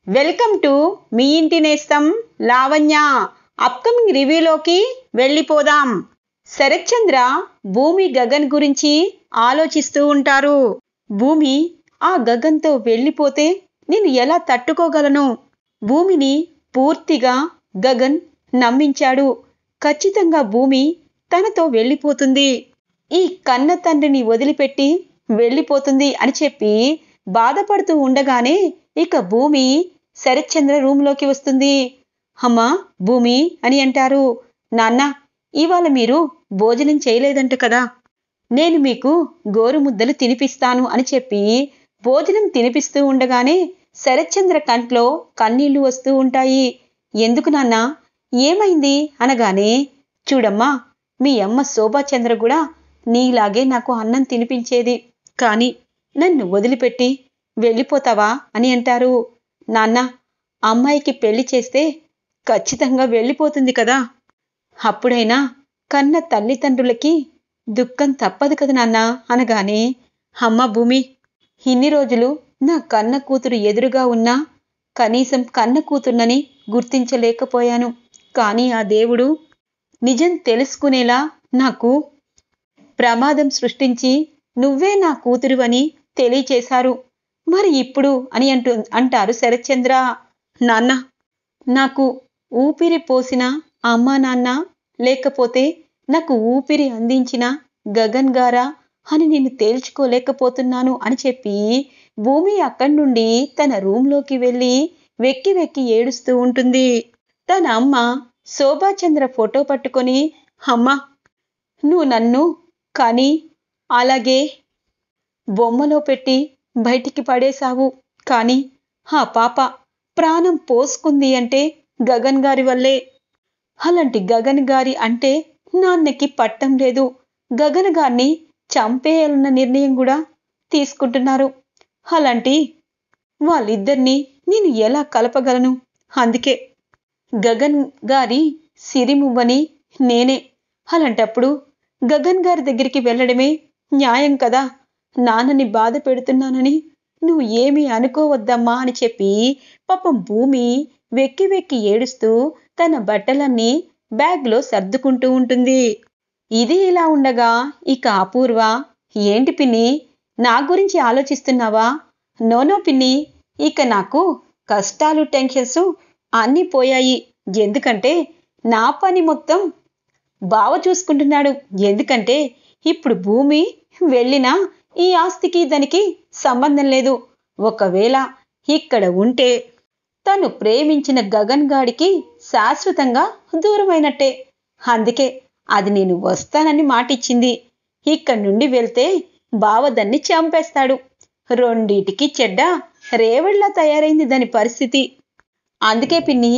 Welcome to me ఇంటి నేస్తం Lavanya. Upcoming రివ్యూలోకి వెళ్ళిపోదాం. శరత్ చంద్ర భూమి గగన్ గురించి ఆలోచిస్తూ ఉంటారు. భూమి ఆ గగన్తో వెళ్ళిపోతే నేను ఎలా తట్టుకోగలను? భూమిని పూర్తిగా గగన్ నమ్మించాడు. ఖచ్చితంగా భూమి తనతో వెళ్ళిపోతుంది, ఈ కన్న తండ్రిని వదిలిపెట్టి వెళ్ళిపోతుంది అని చెప్పి బాధపడుతూ ఉండగానే ఇక భూమి శరత్ చంద్ర రూమ్లోకి వస్తుంది. అమ్మా భూమి అని అంటారు. నాన్న, ఇవాళ మీరు భోజనం చేయలేదంట కదా, నేను మీకు గోరుముద్దలు తినిపిస్తాను అని చెప్పి భోజనం తినిపిస్తూ ఉండగానే శరత్ చంద్ర కంట్లో కన్నీళ్లు వస్తూ ఉంటాయి. ఎందుకు నాన్న, ఏమైంది అనగానే, చూడమ్మా, మీ అమ్మ శోభాచంద్ర కూడా నీలాగే నాకు అన్నం తినిపించేది, కానీ నన్ను వదిలిపెట్టి వెళ్ళిపోతావా అని అంటారు. నాన్న, అమ్మాయికి పెళ్లి చేస్తే ఖచ్చితంగా వెళ్ళిపోతుంది కదా, అప్పుడైనా కన్న తల్లిదండ్రులకి దుఃఖం తప్పదు కదా నాన్న అనగానే, అమ్మ భూమి, ఇన్ని రోజులు నా కన్న కూతురు ఎదురుగా ఉన్నా కనీసం కన్న కూతుర్నని గుర్తించలేకపోయాను, కానీ ఆ దేవుడు నిజం తెలుసుకునేలా నాకు ప్రమాదం సృష్టించి నువ్వే నా కూతురువని తెలియచేశారు. మరి ఇప్పుడు అని అంటారు శరత్ చంద్ర. నాన్న, నాకు ఊపిరి పోసిన అమ్మా నాన్న, లేకపోతే నాకు ఊపిరి అందించిన గగన్ గారా అని నేను తేల్చుకోలేకపోతున్నాను అని చెప్పి భూమి అక్కడి నుండి తన రూంలోకి వెళ్ళి వెక్కి వెక్కి ఏడుస్తూ ఉంటుంది. తన అమ్మ శోభాచంద్ర ఫోటో పట్టుకొని, అమ్మా, నువ్వు నన్ను కానీ అలాగే బొమ్మలో పెట్టి బయటికి పడేశావు, కానీ ఆ పాప ప్రాణం పోసుకుంది అంటే గగన్ గారి వల్లే. అలాంటి గగన్ గారి అంటే నాన్నకి పట్టం లేదు. గగన్ గారిని చంపేయాలన్న నిర్ణయం కూడా తీసుకుంటున్నారు. అలాంటి వాళ్ళిద్దరినీ నేను ఎలా కలపగలను? అందుకే గగన్ గారి సిరిమువ్వని నేనే. అలాంటప్పుడు గగన్ గారి దగ్గరికి వెళ్ళడమే న్యాయం కదా. నాన్నని బాధ పెడుతున్నానని నువ్వు ఏమీ అనుకోవద్దమ్మా అని చెప్పి పాపం భూమి వెక్కి వెక్కి ఏడుస్తూ తన బట్టలన్నీ బ్యాగ్లో సర్దుకుంటూ ఉంటుంది. ఇది ఇలా ఉండగా ఇక అపూర్వ, ఏంటి పిన్ని, నా గురించి ఆలోచిస్తున్నావా? నోనో పిన్ని, ఇక నాకు కష్టాలు టెన్షన్స్ అన్నీ పోయాయి. ఎందుకంటే నా పని మొత్తం బావ చూసుకుంటున్నాడు. ఎందుకంటే ఇప్పుడు భూమి వెళ్ళినా ఈ ఆస్తికి దానికి సంబంధం లేదు. ఒకవేళ ఇక్కడ ఉంటే తను ప్రేమించిన గగన్ గాడికి శాశ్వతంగా దూరమైనట్టే. అందుకే అది నేను వస్తానని మాటిచ్చింది. ఇక్కడి నుండి వెళ్తే బావ దాన్ని చంపేస్తాడు. రెండిటికి చెడ్డ రేవడిలా తయారైంది దాని పరిస్థితి. అందుకే పిన్ని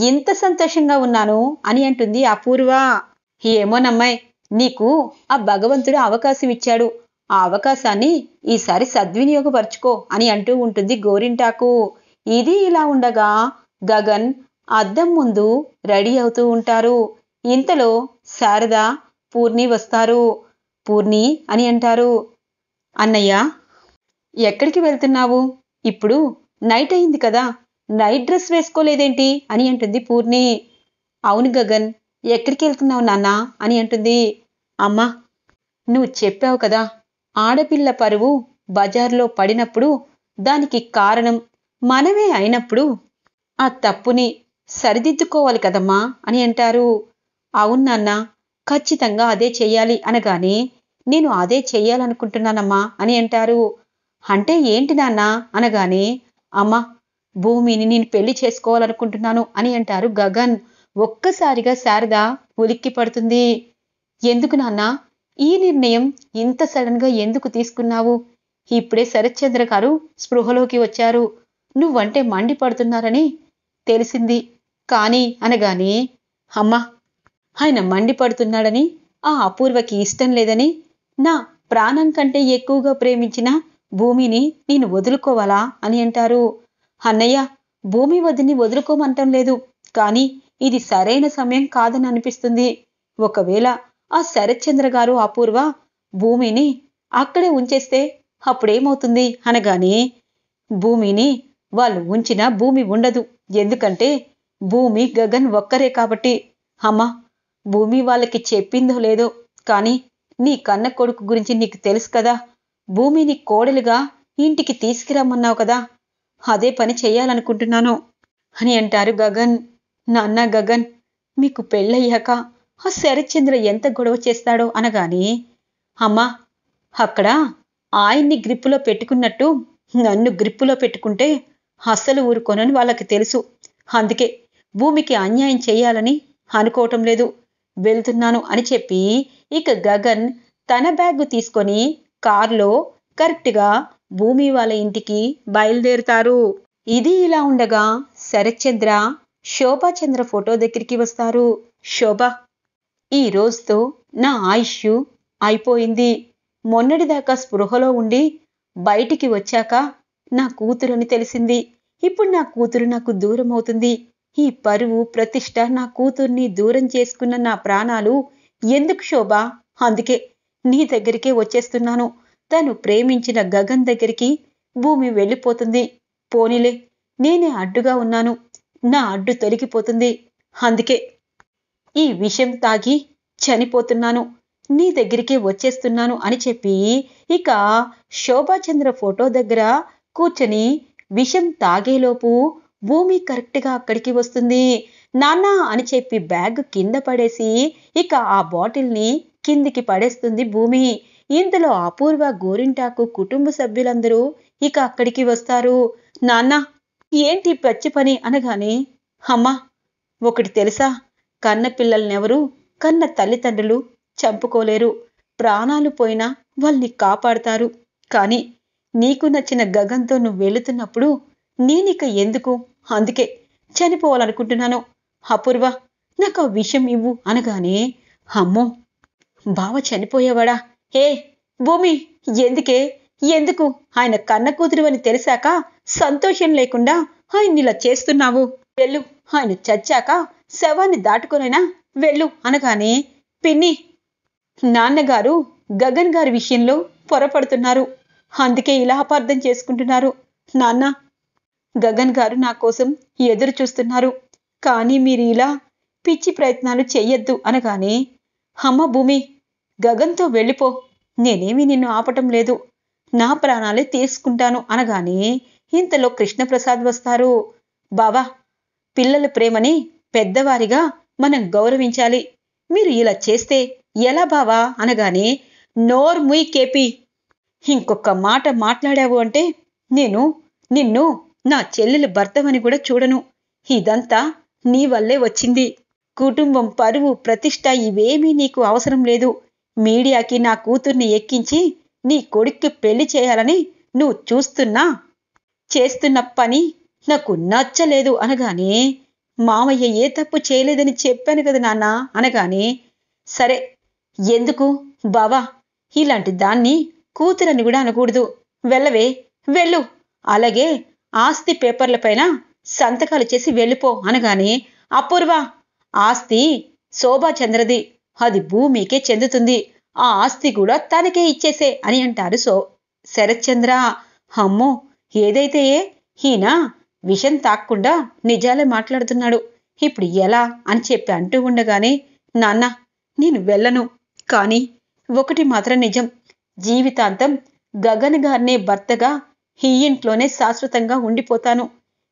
ఇంత సంతోషంగా ఉన్నాను అని అంటుంది అపూర్వ. ఏమోనమ్మాయి, నీకు ఆ భగవంతుడు అవకాశం ఇచ్చాడు, ఆ అవకాశాన్ని ఈసారి సద్వినియోగపరుచుకో అని అంటూ ఉంటుంది గోరింటాకు. ఇది ఇలా ఉండగా గగన్ అద్దం ముందు రెడీ అవుతూ ఉంటారు. ఇంతలో శారద, పూర్ణి వస్తారు. పూర్ణి అని అంటారు. అన్నయ్య, ఎక్కడికి వెళ్తున్నావు? ఇప్పుడు నైట్ అయింది కదా, నైట్ డ్రెస్ వేసుకోలేదేంటి అని అంటుంది పూర్ణి. అవును గగన్, ఎక్కడికి వెళ్తున్నావు నాన్న అని అంటుంది. అమ్మా, నువ్వు చెప్పావు కదా, ఆడపిల్ల పరువు బజార్లో పడినప్పుడు దానికి కారణం మనమే అయినప్పుడు ఆ తప్పుని సరిదిద్దుకోవాలి కదమ్మా అని అంటారు. అవును నాన్న, ఖచ్చితంగా అదే చెయ్యాలి అనగానే, నేను అదే చెయ్యాలనుకుంటున్నానమ్మా అని అంటారు. అంటే ఏంటి నాన్న అనగానే, అమ్మా, భూమిని నేను పెళ్లి చేసుకోవాలనుకుంటున్నాను అని అంటారు గగన్. ఒక్కసారిగా శారద ఉలిక్కి పడుతుంది. ఎందుకు నాన్న, ఈ నిర్ణయం ఇంత సడన్ గా ఎందుకు తీసుకున్నావు? ఇప్పుడే శరత్ చంద్ర గారు స్పృహలోకి వచ్చారు, నువ్వంటే మండిపడుతున్నారని తెలిసింది. కానీ అనగానే, అమ్మా, ఆయన మండిపడుతున్నాడని ఆ అపూర్వకి ఇష్టం లేదని నా ప్రాణం కంటే ఎక్కువగా ప్రేమించిన భూమిని నేను వదులుకోవాలా అని అంటారు. అన్నయ్య, భూమి వదిని వదులుకోమంటం లేదు, కానీ ఇది సరైన సమయం కాదని అనిపిస్తుంది. ఒకవేళ ఆ శరత్ చంద్ర గారు అపూర్వ భూమిని అక్కడే ఉంచేస్తే అప్పుడేమవుతుంది అనగానే, భూమిని వాళ్ళు ఉంచిన భూమి ఉండదు. ఎందుకంటే భూమి గగన్ ఒక్కరే కాబట్టి. అమ్మా, భూమి వాళ్ళకి చెప్పిందో లేదో కానీ నీ కన్న కొడుకు గురించి నీకు తెలుసు కదా. భూమిని కోడలుగా ఇంటికి తీసుకురమ్మన్నావు కదా, అదే పని చెయ్యాలనుకుంటున్నాను అని అంటారు గగన్. నాన్న గగన్, మీకు పెళ్ళయ్యాక ఆ శరత్చంద్ర ఎంత గొడవ చేస్తాడో అనగానే, అమ్మా, అక్కడ ఆయన్ని గ్రిప్పులో పెట్టుకున్నట్టు నన్ను గ్రిప్పులో పెట్టుకుంటే అస్సలు ఊరుకోనని వాళ్ళకి తెలుసు. అందుకే భూమికి అన్యాయం చెయ్యాలని అనుకోవటం లేదు, వెళ్తున్నాను అని చెప్పి ఇక గగన్ తన బ్యాగు తీసుకొని కారులో కరెక్ట్గా భూమి వాళ్ళ ఇంటికి బయలుదేరుతారు. ఇది ఇలా ఉండగా శరత్చంద్ర శోభాచంద్ర ఫోటో దగ్గరికి వస్తారు. శోభ, ఈ రోజుతో నా ఆయుష్ అయిపోయింది. మొన్నటిదాకా స్పృహలో ఉండి బయటికి వచ్చాక నా కూతురని తెలిసింది. ఇప్పుడు నా కూతురు నాకు దూరం అవుతుంది. ఈ పరువు ప్రతిష్ట నా కూతుర్ని దూరం చేసుకున్న నా ప్రాణాలు ఎందుకు శోభ? అందుకే నీ దగ్గరికే వచ్చేస్తున్నాను. తను ప్రేమించిన గగన్ దగ్గరికి భూమి వెళ్ళిపోతుంది. పోనీలే, నేనే అడ్డుగా ఉన్నాను, నా అడ్డు తొలగిపోతుంది. అందుకే ఈ విషం తాగి చనిపోతున్నాను, నీ దగ్గరికే వచ్చేస్తున్నాను అని చెప్పి ఇక శోభాచంద్ర ఫోటో దగ్గర కూర్చొని విషం తాగేలోపు భూమి కరెక్ట్గా అక్కడికి వస్తుంది. నాన్న అని చెప్పి బ్యాగ్ కింద పడేసి ఇక ఆ బాటిల్ని కిందికి పడేస్తుంది భూమి. ఇంతలో అపూర్వ, గోరింటాకు కుటుంబ సభ్యులందరూ ఇక అక్కడికి వస్తారు. నాన్న, ఏంటి పచ్చి పని అనగానే, అమ్మా, ఒకటి తెలుసా, కన్న పిల్లల్నెవరూ కన్న తల్లిదండ్రులు చంపుకోలేరు. ప్రాణాలు పోయినా వాళ్ళని కాపాడతారు. కానీ నీకు నచ్చిన గగన్తో నువ్వు వెళుతున్నప్పుడు నేనిక ఎందుకు? అందుకే చనిపోవాలనుకుంటున్నాను. అపూర్వ, నాకు ఆ విషయం ఇవ్వు అనగానే, అమ్మో, బావ చనిపోయేవాడా? ఏ భూమి, ఎందుకు ఆయన కన్న కూతురు అని తెలిసాక సంతోషం లేకుండా ఆయన్ని ఇలా చేస్తున్నావు? వెళ్ళు, ఆయన చచ్చాక శవాన్ని దాటుకొనైనా వెళ్ళు అనగానే, పిన్ని, నాన్నగారు గగన్ గారి విషయంలో పొరపడుతున్నారు. అందుకే ఇలా అపార్థం చేసుకుంటున్నారు. నాన్న, గగన్ గారు నా కోసం ఎదురు చూస్తున్నారు. కానీ మీరు ఇలా పిచ్చి ప్రయత్నాలు చెయ్యొద్దు అనగానే, అమ్మ భూమి, గగన్తో వెళ్ళిపో, నేనేమీ నిన్ను ఆపటం లేదు, నా ప్రాణాలే తీసుకుంటాను అనగానే ఇంతలో కృష్ణప్రసాద్ వస్తారు. బావా, పిల్లల ప్రేమని పెద్దవారిగా మనం గౌరవించాలి. మీరు ఇలా చేస్తే ఎలా బావా అనగానే, నోర్ముయ్ కేపీ, ఇంకొక మాట మాట్లాడావు అంటే నేను నిన్ను నా చెల్లెలి భర్తవని కూడా చూడను. ఇదంతా నీ వల్లే వచ్చింది. కుటుంబం, పరువు, ప్రతిష్ట ఇవేమీ నీకు అవసరం లేదు. మీడియాకి నా కూతుర్ని ఎక్కించి నీ కొడుక్కి పెళ్లి చేయాలని నువ్వు చేస్తున్న పని నాకు నచ్చలేదు అనగానే, మామయ్య ఏ తప్పు చేయలేదని చెప్పాను కదా నాన్న అనగానే, సరే, ఎందుకు బావా, ఇలాంటి దాన్ని కూతురని కూడా అనకూడదు. వెళ్ళవే, వెళ్ళు, అలాగే ఆస్తి పేపర్లపైన సంతకాలు చేసి వెళ్ళిపో అనగానే, అపూర్వ, ఆస్తి శోభాచంద్రది, అది భూమికే చెందుతుంది. ఆ ఆస్తి కూడా తనకే ఇచ్చేసే అని అంటారు శరత్చంద్ర. అమ్మో, ఏదైతే ఈయన విషం తాక్కుండా నిజాలే మాట్లాడుతున్నాడు, ఇప్పుడు ఎలా అని చెప్పి అంటూ ఉండగానే, నాన్న, నేను వెళ్ళను, కానీ ఒకటి మాత్రం నిజం, జీవితాంతం గగన్ గారినే భర్తగా ఈ ఇంట్లోనే శాశ్వతంగా ఉండిపోతాను.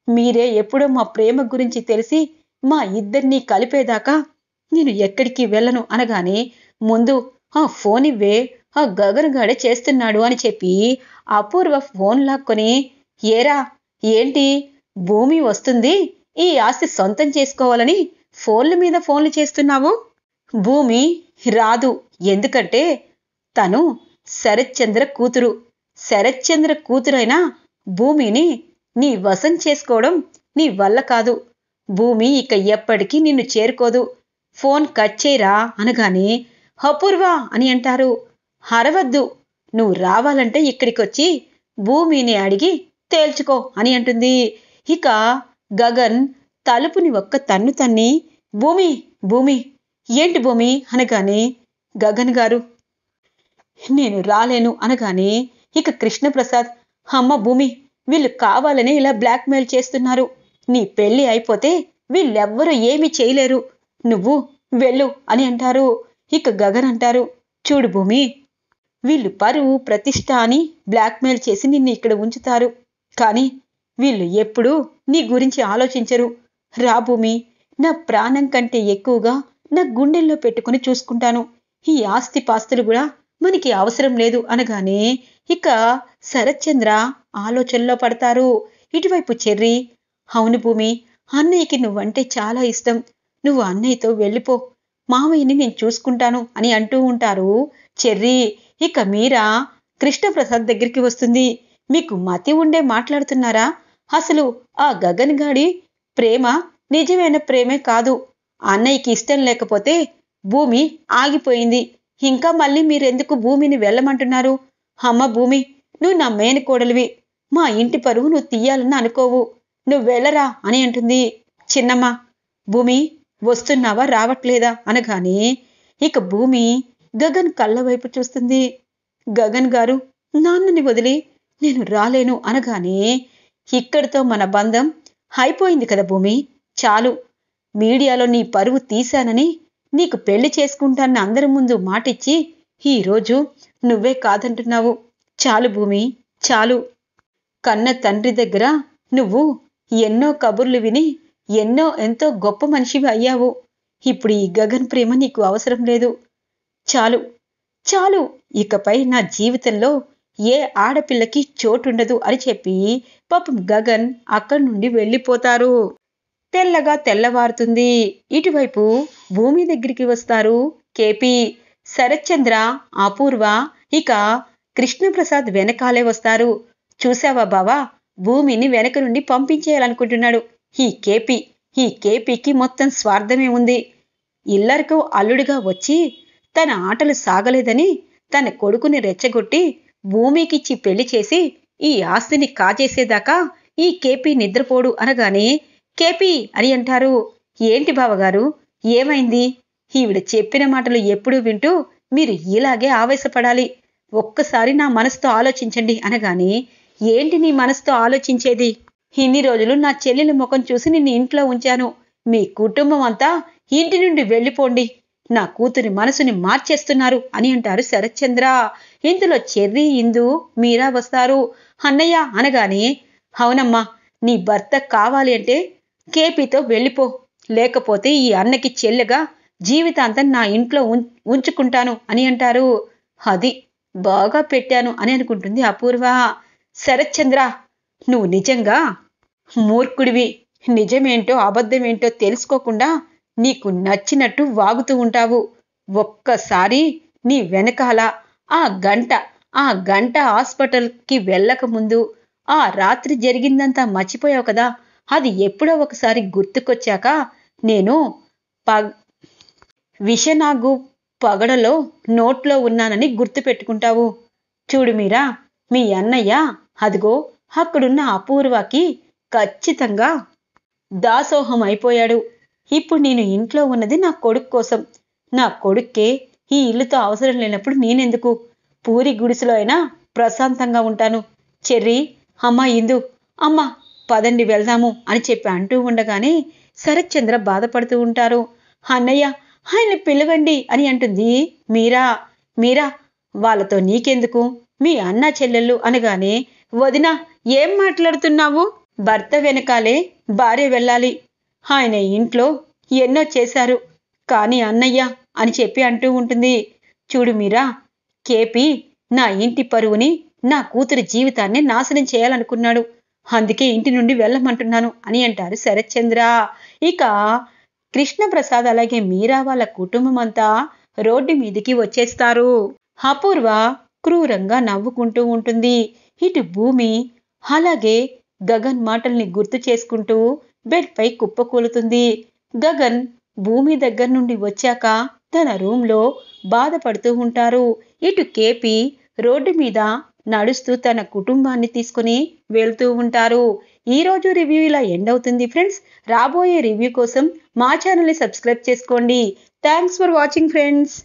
మీరే ఎప్పుడో మా ప్రేమ గురించి తెలిసి మా ఇద్దరినీ కలిపేదాకా నేను ఎక్కడికి వెళ్ళను అనగానే, ముందు ఆ ఫోన్ ఇవ్వే, ఆ గగన్ గాడే చేస్తున్నాడు అని చెప్పి అపూర్వ ఫోన్ లాక్కొని, ఏరా, ఏంటి భూమి వస్తుంది, ఈ ఆస్తి సొంతం చేసుకోవాలని ఫోన్ల మీద ఫోన్లు చేస్తున్నావు? భూమి రాదు, ఎందుకంటే తను శరత్చంద్ర కూతురు. శరత్చంద్ర కూతురైనా భూమిని నీ వశం చేసుకోవడం నీ వల్ల కాదు. భూమి ఇక ఎప్పటికీ నిన్ను చేరుకోదు. ఫోన్ కట్ చేయరా అనగానే, అపూర్వ అని అంటారు. అరవద్దు, నువ్వు రావాలంటే ఇక్కడికొచ్చి భూమిని అడిగి తేల్చుకో అని అంటుంది. ఇక గగన్ తలుపుని ఒక్క తన్ను తన్ని, భూమి, భూమి, ఏంటి భూమి అనగానే, గగన్ గారు, నేను రాలేను అనగానే ఇక కృష్ణప్రసాద్, అమ్మ భూమి, వీళ్ళు కావాలని ఇలా బ్లాక్మెయిల్ చేస్తున్నారు. నీ పెళ్లి అయిపోతే వీళ్ళెవ్వరూ ఏమీ చేయలేరు. నువ్వు వెళ్ళు అని అంటారు. ఇక గగన్ అంటారు, చూడు భూమి, వీళ్ళు పరువు ప్రతిష్ట అని బ్లాక్మెయిల్ చేసి నిన్ను ఇక్కడ ఉంచుతారు. కానీ వీళ్ళు ఎప్పుడూ నీ గురించి ఆలోచించరు. రా భూమి, నా ప్రాణం కంటే ఎక్కువగా నా గుండెల్లో పెట్టుకుని చూసుకుంటాను. ఈ ఆస్తిపాస్తులు కూడా మనకి అవసరం లేదు అనగానే ఇక శరత్చంద్ర ఆలోచనలో పడతారు. ఇటువైపు చెర్రి, అవును భూమి, అన్నయ్యకి నువ్వంటే చాలా ఇష్టం. నువ్వు అన్నయ్యతో వెళ్ళిపో, మావయ్యని నేను చూసుకుంటాను అని అంటూ ఉంటారు చెర్రి. ఇక మీరా కృష్ణప్రసాద్ దగ్గరికి వస్తుంది. మీకు మతి ఉండే మాట్లాడుతున్నారా? అసలు ఆ గగన్ గాడి ప్రేమ నిజమైన ప్రేమే కాదు. అన్నయ్యకి ఇష్టం లేకపోతే భూమి ఆగిపోయింది. ఇంకా మళ్ళీ మీరెందుకు భూమిని వెళ్ళమంటున్నారు? అమ్మ భూమి, నువ్వు నా మేనకోడలివి. మా ఇంటి పరువు నువ్వు తీయాలని అనుకోవు. నువ్వు వెళ్ళరా అని అంటుంది. చిన్నమ్మ, భూమి వస్తున్నావా రావట్లేదా అనగానే ఇక భూమి గగన్ కళ్ళ వైపు చూస్తుంది. గగన్ గారు, నాన్నని వదిలి నేను రాలేను అనగానే ఇక్కడితో మన బంధం అయిపోయింది కదా భూమి, చాలు. మీడియాలో నీ పరువు తీశానని నీకు పెళ్లి చేసుకుంటానని అందరి ముందు మాటిచ్చి ఈరోజు నువ్వే కాదంటున్నావు. చాలు భూమి, చాలు. కన్న తండ్రి దగ్గర నువ్వు ఎన్నో కబుర్లు విని ఎంతో గొప్ప మనిషివి అయ్యావు. ఇప్పుడు ఈ గగన్ ప్రేమ నీకు అవసరం లేదు. చాలు చాలు, ఇకపై నా జీవితంలో ఏ ఆడపిల్లకి చోటుండదు అని చెప్పి పాపం గగన్ అక్కడి నుండి వెళ్ళిపోతారు. తెల్లగా తెల్లవారుతుంది. ఇటువైపు భూమి దగ్గరికి వస్తారు కేపీ, శరత్చంద్ర, అపూర్వ, ఇక కృష్ణప్రసాద్ వెనకాలే వస్తారు. చూసావా బావా, భూమిని వెనక నుండి పంపించేయాలనుకుంటున్నాడు ఈ కేపీకి మొత్తం స్వార్థమే ఉంది. ఇల్లరకు అల్లుడిగా వచ్చి తన ఆటలు సాగలేదని తన కొడుకుని రెచ్చగొట్టి భూమికిచ్చి పెళ్లి చేసి ఈ ఆస్తిని కాజేసేదాకా ఈ కేపీ నిద్రపోడు అనగానే కేపీ అని అంటారు. ఏంటి బావగారు, ఏమైంది? ఈవిడ చెప్పిన మాటలు ఎప్పుడూ వింటూ మీరు ఇలాగే ఆవేశపడాలి. ఒక్కసారి నా మనసుతో ఆలోచించండి అనగానే ఏంటి నీ మనసుతో ఆలోచించేది? ఇన్ని రోజులు నా చెల్లెలి ముఖం చూసి నిన్ను ఇంట్లో ఉంచాను. మీ కుటుంబం అంతా ఇంటి నుండి వెళ్ళిపోండి. నా కూతురి మనసుని మార్చేస్తున్నారు అని అంటారు శరత్చంద్ర. ఇందులో చెర్రి, ఇందు, మీరా వస్తారు. అన్నయ్య అనగానే అవునమ్మా, నీ భర్త కావాలి అంటే కేపీతో వెళ్ళిపో, లేకపోతే ఈ అన్నకి చెల్లెగా జీవితాంతం నా ఇంట్లో ఉంచుకుంటాను అని అంటారు. అది బాగా పెట్టాను అని అనుకుంటుంది అపూర్వ. శరత్చంద్ర, నువ్వు నిజంగా మూర్ఖుడివి. నిజమేంటో అబద్ధమేంటో తెలుసుకోకుండా నీకు నచ్చినట్టు వాగుతూ ఉంటావు. ఒక్కసారి నీ వెనకాల ఆ గంట హాస్పిటల్కి వెళ్ళక ముందు ఆ రాత్రి జరిగిందంతా మర్చిపోయావు కదా. అది ఎప్పుడో ఒకసారి గుర్తుకొచ్చాక నేను విషనాగు పగడలో నోట్లో ఉన్నానని గుర్తు పెట్టుకుంటావు. చూడు మీరా, మీ అన్నయ్య అదిగో అక్కడున్న అపూర్వకి ఖచ్చితంగా దాసోహం అయిపోయాడు. ఇప్పుడు నేను ఇంట్లో ఉన్నది నా కొడుకు కోసం. నా కొడుక్కే ఈ ఇల్లుతో అవసరం లేనప్పుడు నేనెందుకు? పూరి గుడిసెలో అయినా ప్రశాంతంగా ఉంటాను. చెర్రి, అమ్మ ఇందు, అమ్మ పదండి వెళ్దాము అని చెప్పి అంటూ ఉండగానే శరత్చంద్ర బాధపడుతూ ఉంటారు. అన్నయ్య, ఆయన్ని పిలవండి అని అంటుంది మీరా. వాళ్ళతో నీకెందుకు, మీ అన్న చెల్లెళ్ళు అనగానే వదినా ఏం మాట్లాడుతున్నావు? భర్త వెనకాలే భార్య వెళ్ళాలి. ఆయన ఇంట్లో ఎన్నో చేశారు, కానీ అన్నయ్య అని చెప్పి అంటూ ఉంటుంది. చూడు మీరా, కేపీ నా ఇంటి పరువుని, నా కూతురి జీవితాన్ని నాశనం చేయాలనుకున్నాడు. అందుకే ఇంటి నుండి వెళ్ళమంటున్నాను అని అంటారు శరత్చంద్ర. ఇక కృష్ణప్రసాద్ అలాగే మీరా వాళ్ళ కుటుంబం అంతా రోడ్డు మీదికి వచ్చేస్తారు. అపూర్వ క్రూరంగా నవ్వుకుంటూ ఉంటుంది. ఇటు భూమి అలాగే గగన్ మాటల్ని గుర్తు చేసుకుంటూ బెడ్ పై కుప్పకూలుతుంది. గగన్ భూమి దగ్గర నుండి వచ్చాక తన రూంలో బాధపడుతూ ఉంటారు. ఇటు కేపీ రోడ్డు మీద నడుస్తూ తన కుటుంబాన్ని తీసుకుని వెళ్తూ ఉంటారు. ఈరోజు రివ్యూ ఇలా ఎండ్ అవుతుంది ఫ్రెండ్స్. రాబోయే రివ్యూ కోసం మా ఛానల్ని సబ్స్క్రైబ్ చేసుకోండి. Thanks for watching friends.